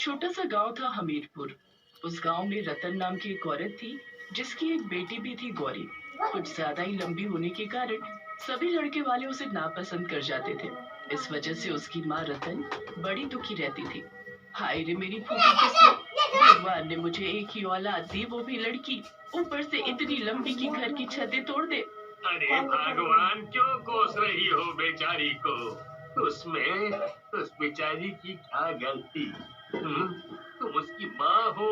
छोटा सा गांव था हमीरपुर। उस गांव में रतन नाम की एक औरत थी, जिसकी एक बेटी भी थी गौरी। कुछ ज्यादा ही लंबी होने के कारण सभी लड़के वाले उसे नापसंद कर जाते थे। इस वजह से उसकी माँ रतन बड़ी दुखी रहती थी। हाय रे मेरी फूटी किस्मत, भगवान ने मुझे एक ही औलाद दी, वो भी लड़की, ऊपर से इतनी लंबी की घर की छतें तोड़ दे। अरे भगवान, क्यों कोस रही हो बेचारी को? उसमें उस बेचारी की क्या गलती? तुम उसकी माँ हो।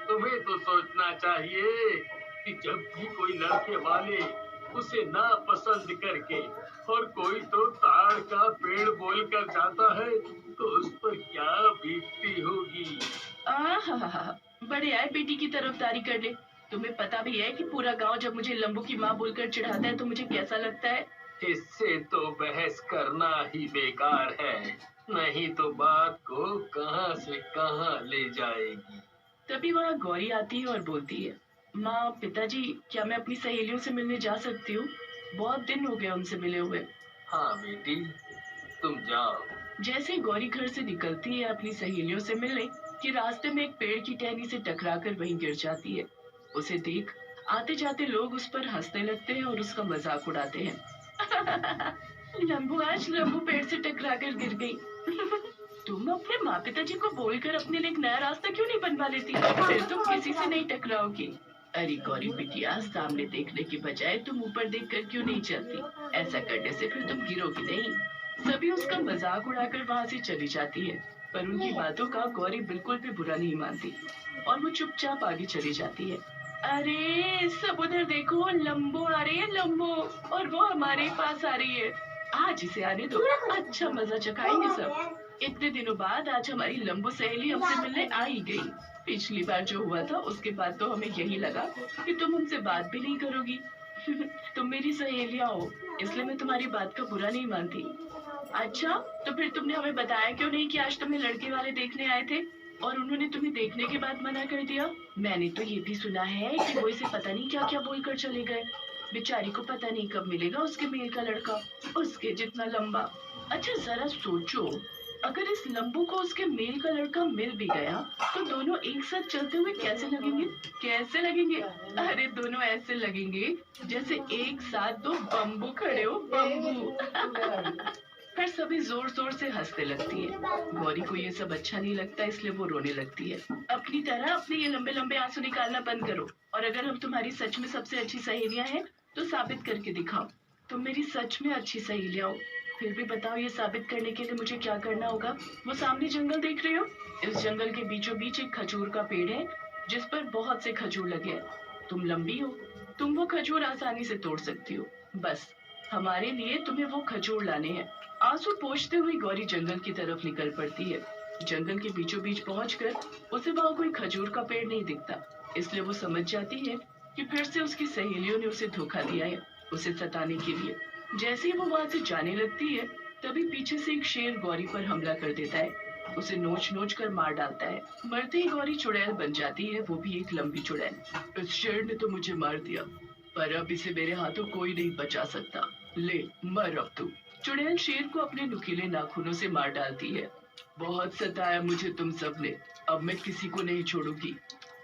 तुम्हें तो सोचना चाहिए कि जब भी कोई लड़के वाले उसे ना पसंद करके और कोई तो ताड़ का पेड़ बोलकर जाता है तो उस पर क्या बीतती होगी। आहा, बड़े आए बेटी की तरफदारी कर ले। तुम्हें पता भी है कि पूरा गांव जब मुझे लंबू की माँ बोलकर चिढ़ाता है तो मुझे कैसा लगता है। इससे तो बहस करना ही बेकार है, नहीं तो बात को कहां से कहां ले जाएगी। तभी वहाँ गौरी आती है और बोलती है, माँ पिताजी, क्या मैं अपनी सहेलियों से मिलने जा सकती हूँ? बहुत दिन हो गए उनसे मिले हुए। हाँ बेटी, तुम जाओ। जैसे ही गौरी घर से निकलती है अपनी सहेलियों से मिलने, कि रास्ते में एक पेड़ की टहनी से टकराकर वहीं गिर जाती है। उसे देख आते जाते लोग उस पर हंसने लगते हैं और उसका मजाक उड़ाते हैं। लंबू आज लंबू पेड़ से टकराकर गिर गई। तुम अपने माँ पिताजी को बोलकर अपने लिए एक नया रास्ता क्यों नहीं बनवा लेती? फिर तुम किसी से नहीं टकराओगी। अरे गौरी बिटिया, सामने देखने की बजाय तुम ऊपर देखकर क्यों नहीं चलती? ऐसा करने से फिर तुम गिरोगी नहीं। सभी उसका मजाक उड़ाकर वहाँ से चली जाती है, पर उनकी बातों का गौरी बिल्कुल भी बुरा नहीं मानती और वो चुपचाप आगे चली जाती है। अरे सब उधर देखो, लंबो आ रही है, लंबो, और वो हमारे पास आ रही है। आज इसे आने दो, अच्छा मजा चखाएंगे सब। इतने दिनों बाद आज हमारी लंबू सहेली हमसे मिलने आ ही गई। पिछली बार जो हुआ था उसके बाद तो हमें यही लगा कि तुम हमसे बात भी नहीं करोगी। तुम मेरी सहेलियां हो, इसलिए मैं तुम्हारी बात का बुरा नहीं मानती। अच्छा, तो फिर तुमने हमें बताया क्यों नहीं कि आज तुम्हें लड़के वाले देखने आए थे और उन्होंने तुम्हें देखने के बाद मना कर दिया? मैंने तो ये भी सुना है कि वो इसे पता नहीं क्या क्या बोलकर चले गए। बेचारी को पता नहीं कब मिलेगा उसके मेल का लड़का, उसके जितना लंबा। अच्छा जरा सोचो, अगर इस लंबू को उसके मेल का लड़का मिल भी गया तो दोनों एक साथ चलते हुए कैसे लगेंगे? कैसे लगेंगे? अरे दोनों ऐसे लगेंगे जैसे एक साथ दो बम्बू खड़े हो, बम्बू। फिर सभी जोर जोर से हंसने लगती है। गौरी को ये सब अच्छा नहीं लगता, इसलिए वो रोने लगती है। अपनी तरह अपने ये लंबे लंबे आंसू निकालना बंद करो, और अगर हम तुम्हारी सच में सबसे अच्छी सहेलियां हैं तो साबित करके दिखाओ। तुम मेरी सच में अच्छी सहेलियां हो। फिर भी बताओ, ये साबित करने के लिए मुझे क्या करना होगा? वो सामने जंगल देख रहे हो? इस जंगल के बीचों बीच एक खजूर का पेड़ है, जिस पर बहुत से खजूर लगे हैं। तुम लंबी हो, तुम वो खजूर आसानी से तोड़ सकती हो। बस हमारे लिए तुम्हें वो खजूर लाने हैं। आंसू पोंछते हुए गौरी जंगल की तरफ निकल पड़ती है। जंगल के बीचों बीच पहुंचकर उसे वहां कोई खजूर का पेड़ नहीं दिखता, इसलिए वो समझ जाती है कि फिर से उसकी सहेलियों ने उसे धोखा दिया है, उसे सताने के लिए। जैसे ही वो वहां से जाने लगती है, तभी पीछे से एक शेर गौरी पर हमला कर देता है, उसे नोच नोच कर मार डालता है। मरते ही गौरी चुड़ैल बन जाती है, वो भी एक लंबी चुड़ैल। इस शेर ने तो मुझे मार दिया, पर अब इसे मेरे हाथों कोई नहीं बचा सकता। ले मर अब तू। चुड़ैल शेर को अपने नुकीले नाखूनों से मार डालती है। बहुत सताया मुझे तुम सबने, अब मैं किसी को नहीं छोड़ूंगी,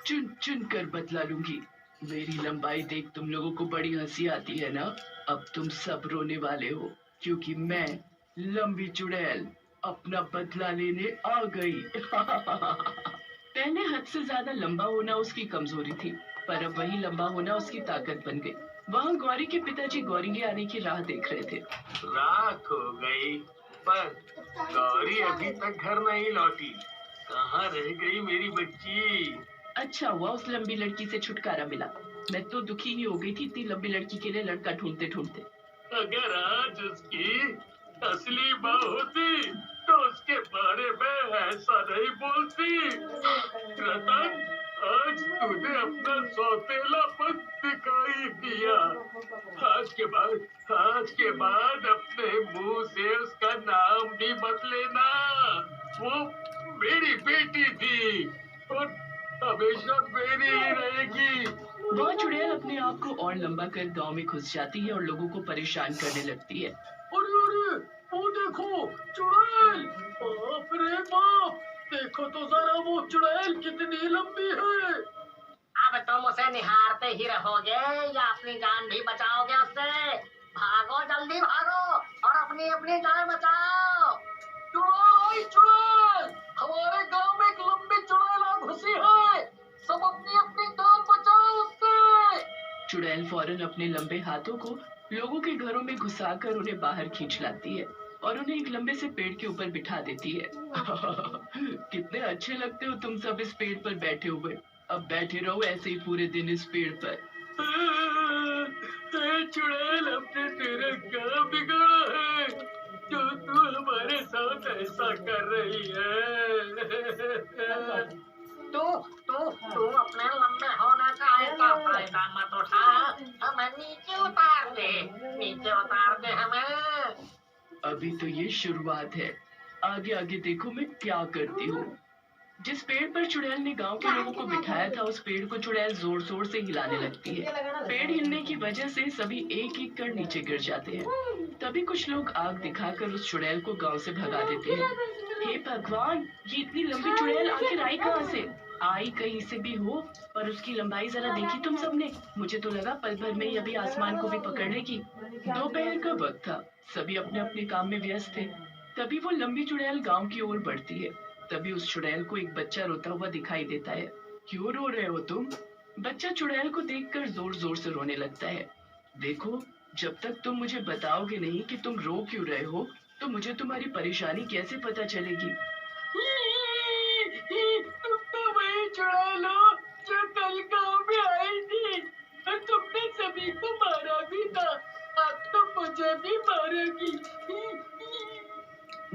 चुन चुन कर बदला लूंगी। मेरी लंबाई देख तुम लोगों को बड़ी हंसी आती है ना? अब तुम सब रोने वाले हो, क्योंकि मैं लंबी चुड़ैल अपना बदला लेने आ गई। पहले हद से ज्यादा लंबा होना उसकी कमजोरी थी, पर अब वही लंबा होना उसकी ताकत बन गई। वहाँ गौरी के पिताजी गौरी के आने की राह देख रहे थे। रात हो गई, पर गौरी अभी तक घर नहीं लौटी। कहाँ रह गई मेरी बच्ची? अच्छा हुआ उस लंबी लड़की से छुटकारा मिला, मैं तो दुखी ही हो गई थी इतनी लंबी लड़की के लिए लड़का ढूंढते ढूंढते। अगर आज उसकी असली माँ होती तो उसके बारे में ऐसा नहीं बोलती। रतन, आज तूने अपना सौतेलापन दिखाई दिया। आज के बाद अपने मुंह से उसका नाम भी मत लेना। वो मेरी बेटी थी और हमेशा मेरी ही रहेगी। वह चुड़ैल अपने आप को और लंबा कर गांव में घुस जाती है और लोगों को परेशान करने लगती है। अरे अरे, वो देखो चुड़ैल! बाप रे बाप! देखो तो जरा वो चुड़ैल कितनी लंबी है। अब तुम उसे निहारते ही रहोगे या अपनी जान भी बचाओगे उससे? भागो, जल्दी भागो और अपनी अपनी जान बचाओ। चुड़ैल चुड़ैल, हमारे गांव में एक लंबी चुड़ैल आ घुसी है, सब अपनी अपनी जान बचाओ उससे। चुड़ैल फौरन अपने लंबे हाथों को लोगों के घरों में घुसाकर उन्हें बाहर खींच लाती है और उन्हें एक लंबे से पेड़ के ऊपर बिठा देती है। कितने अच्छे लगते हो तुम सब इस पेड़ पर बैठे हुए। अब बैठे रहो ऐसे ही पूरे दिन इस पेड़ पर। चुड़ैल, हमने तेरा क्या बिगाड़ा है जो तू हमारे साथ ऐसा कर रही है? तू अपने लंबे होने का ऐसा फायदा मत उठा। हमें नीचे उतार दे, नीचे उतार दे हमें। अभी तो ये शुरुआत है, आगे आगे देखो मैं क्या करती हूँ। जिस पेड़ पर चुड़ैल ने गांव के लोगों को बिठाया था उस पेड़ को चुड़ैल जोर जोर से हिलाने लगती है। पेड़ हिलने की वजह से सभी एक एक कर नीचे गिर जाते हैं। तभी कुछ लोग आग दिखाकर उस चुड़ैल को गांव से भगा देते हैं। हे भगवान, ये इतनी लंबी चुड़ैल आखिर आई कहाँ से? आई कहीं से भी हो, पर उसकी लंबाई जरा देखी तुम सबने? मुझे तो लगा पल भर में ही अभी आसमान को भी पकड़ लेगी। दोपहर का वक्त था, सभी अपने अपने काम में व्यस्त थे। तभी वो लंबी चुड़ैल गांव की ओर बढ़ती है। तभी उस चुड़ैल को एक बच्चा रोता हुआ दिखाई देता है। क्यों रो रहे हो तुम? बच्चा चुड़ैल को देखकर जोर जोर से रोने लगता है। देखो, जब तक तुम मुझे बताओगे नहीं कि तुम रो क्यों रहे हो, तो मुझे तुम्हारी परेशानी कैसे पता चलेगी? तुम तो वही चुड़ैल हो जो कल गांव में आई थी और तुमने सभी को मारा भी था। अब तो मुझे भी मारेगी।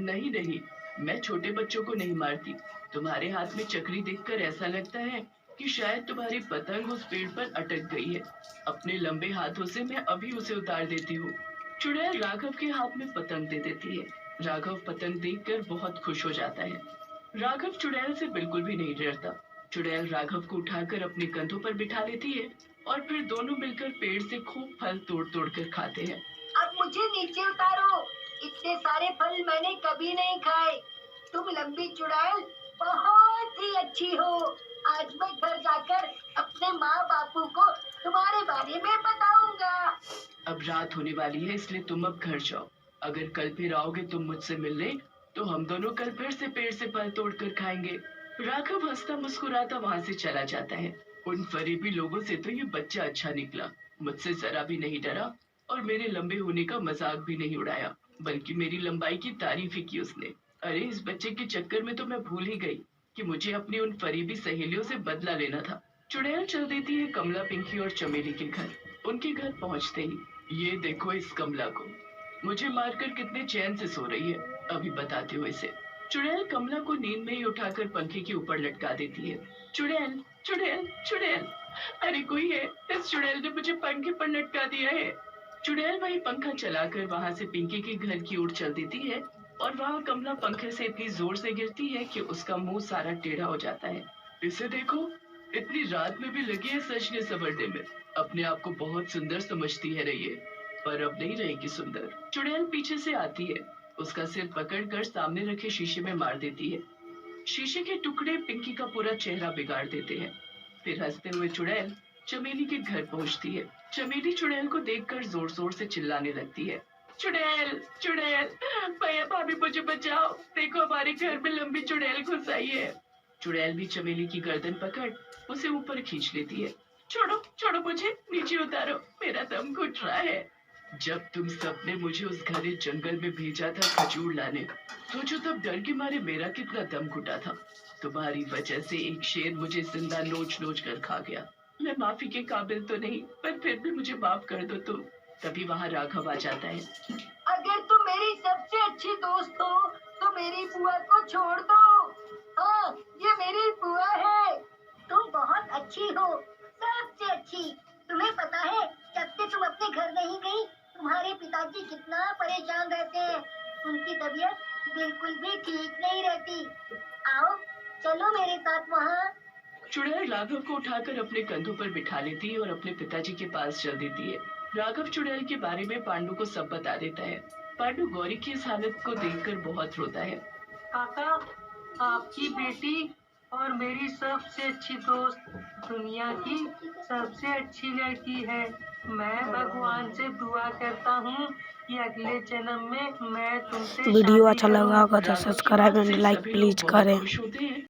नहीं नहीं, मैं छोटे बच्चों को नहीं मारती। तुम्हारे हाथ में चक्री देखकर ऐसा लगता है कि शायद तुम्हारी पतंग उस पेड़ पर अटक गई है। अपने लंबे हाथों से मैं अभी उसे उतार देती हूँ। चुड़ैल राघव के हाथ में पतंग दे देती है। राघव पतंग देखकर बहुत खुश हो जाता है। राघव चुड़ैल से बिल्कुल भी नहीं डरता। चुड़ैल राघव को उठाकर अपने कंधों पर बिठा लेती है और फिर दोनों मिलकर पेड़ से खूब फल तोड़ तोड़ कर खाते हैं। अब मुझे नीचे उतारो, इतने सारे फल मैंने कभी नहीं खाए। तुम लंबी चुड़ैल बहुत ही अच्छी हो। आज मैं घर जाकर अपने माँ बापू को तुम्हारे बारे में बताऊंगा। अब रात होने वाली है, इसलिए तुम अब घर जाओ। अगर कल फिर आओगे तुम मुझसे मिलने, तो हम दोनों कल फिर से पेड़ से फल तोड़ कर खाएंगे। राघव हंसता मुस्कुराता वहाँ से चला जाता है। उन फरीबी लोगों से तो ये बच्चा अच्छा निकला, मुझसे जरा भी नहीं डरा और मेरे लंबे होने का मजाक भी नहीं उड़ाया, बल्कि मेरी लंबाई की तारीफ ही की उसने। अरे इस बच्चे के चक्कर में तो मैं भूल ही गई कि मुझे अपनी उन फरीबी सहेलियों से बदला लेना था। चुड़ैल चल देती है कमला, पिंकी और चमेली के घर। उनके घर पहुंचते ही, ये देखो इस कमला को, मुझे मारकर कितने चैन से सो रही है, अभी बताती हूँ इसे। चुड़ैल कमला को नींद में ही उठाकर पंखे के ऊपर लटका देती है। चुड़ैल चुड़ैल चुड़ैल, अरे कोई है, इस चुड़ैल ने मुझे पंखे पर लटका दिया है। चुड़ैल वही पंखा चलाकर वहाँ से पिंकी के घर की ओर चल देती है और वहाँ कमला पंखे से इतनी जोर से गिरती है कि उसका मुंह सारा टेढ़ा हो जाता है। इसे देखो, इतनी रात में भी लगी है सजने संवरने में। अपने आप को बहुत सुंदर समझती है रही, पर अब नहीं रहेगी सुंदर। चुड़ैल पीछे से आती है, उसका सिर पकड़कर सामने रखे शीशे में मार देती है। शीशे के टुकड़े पिंकी का पूरा चेहरा बिगाड़ देते हैं। फिर हंसते हुए चुड़ैल चमेली के घर पहुंचती है। चमेली चुड़ैल को देखकर जोर जोर से चिल्लाने लगती है। चुड़ैल चुड़ैल, भैया भाभी मुझे बचाओ, देखो हमारे घर में लंबी चुड़ैल घुस आई है। चुड़ैल भी चमेली की गर्दन पकड़ उसे ऊपर खींच लेती है। छोड़ो छोड़ो मुझे, नीचे उतारो, मेरा दम घुट रहा है। जब तुम सबने मुझे उस घने जंगल में भेजा था खजूर लाने, सोचो तब डर के मारे मेरा कितना दम घुटा था। तुम्हारी वजह से एक शेर मुझे जिंदा नोच नोच कर खा गया। मैं माफी के काबिल तो नहीं, पर फिर भी मुझे माफ कर दो तुम। तभी वहाँ राघव आ जाता है। अगर तुम मेरी सबसे अच्छी दोस्त हो तो मेरी बुआ को छोड़ दो। हाँ, ये मेरी बुआ है। तुम बहुत अच्छी हो, सबसे अच्छी। तुम्हें पता है, जब से तुम अपने घर नहीं गई, तुम्हारे पिताजी कितना परेशान रहते हैं। उनकी तबीयत बिल्कुल भी ठीक नहीं रहती। आओ, चलो मेरे साथ वहाँ। चुड़ैल राघव को उठाकर अपने कंधों पर बिठा लेती है और अपने पिताजी के पास चल देती है। राघव चुड़ैल के बारे में पांडु को सब बता देता है। पांडु गौरी की इस हालत को देखकर बहुत रोता है। काका, आपकी बेटी और मेरी सबसे अच्छी दोस्त दुनिया की सबसे अच्छी लड़की है। मैं भगवान से दुआ करता हूँ कि अगले जन्म में मैं तुमसे वीडियो शादी अच्छा लगा करूँ। होगा तो राघव की सब्सक्राइब बात एंड से लाइक सभी लोग प्लीज बहुत करें। खुश होते हैं।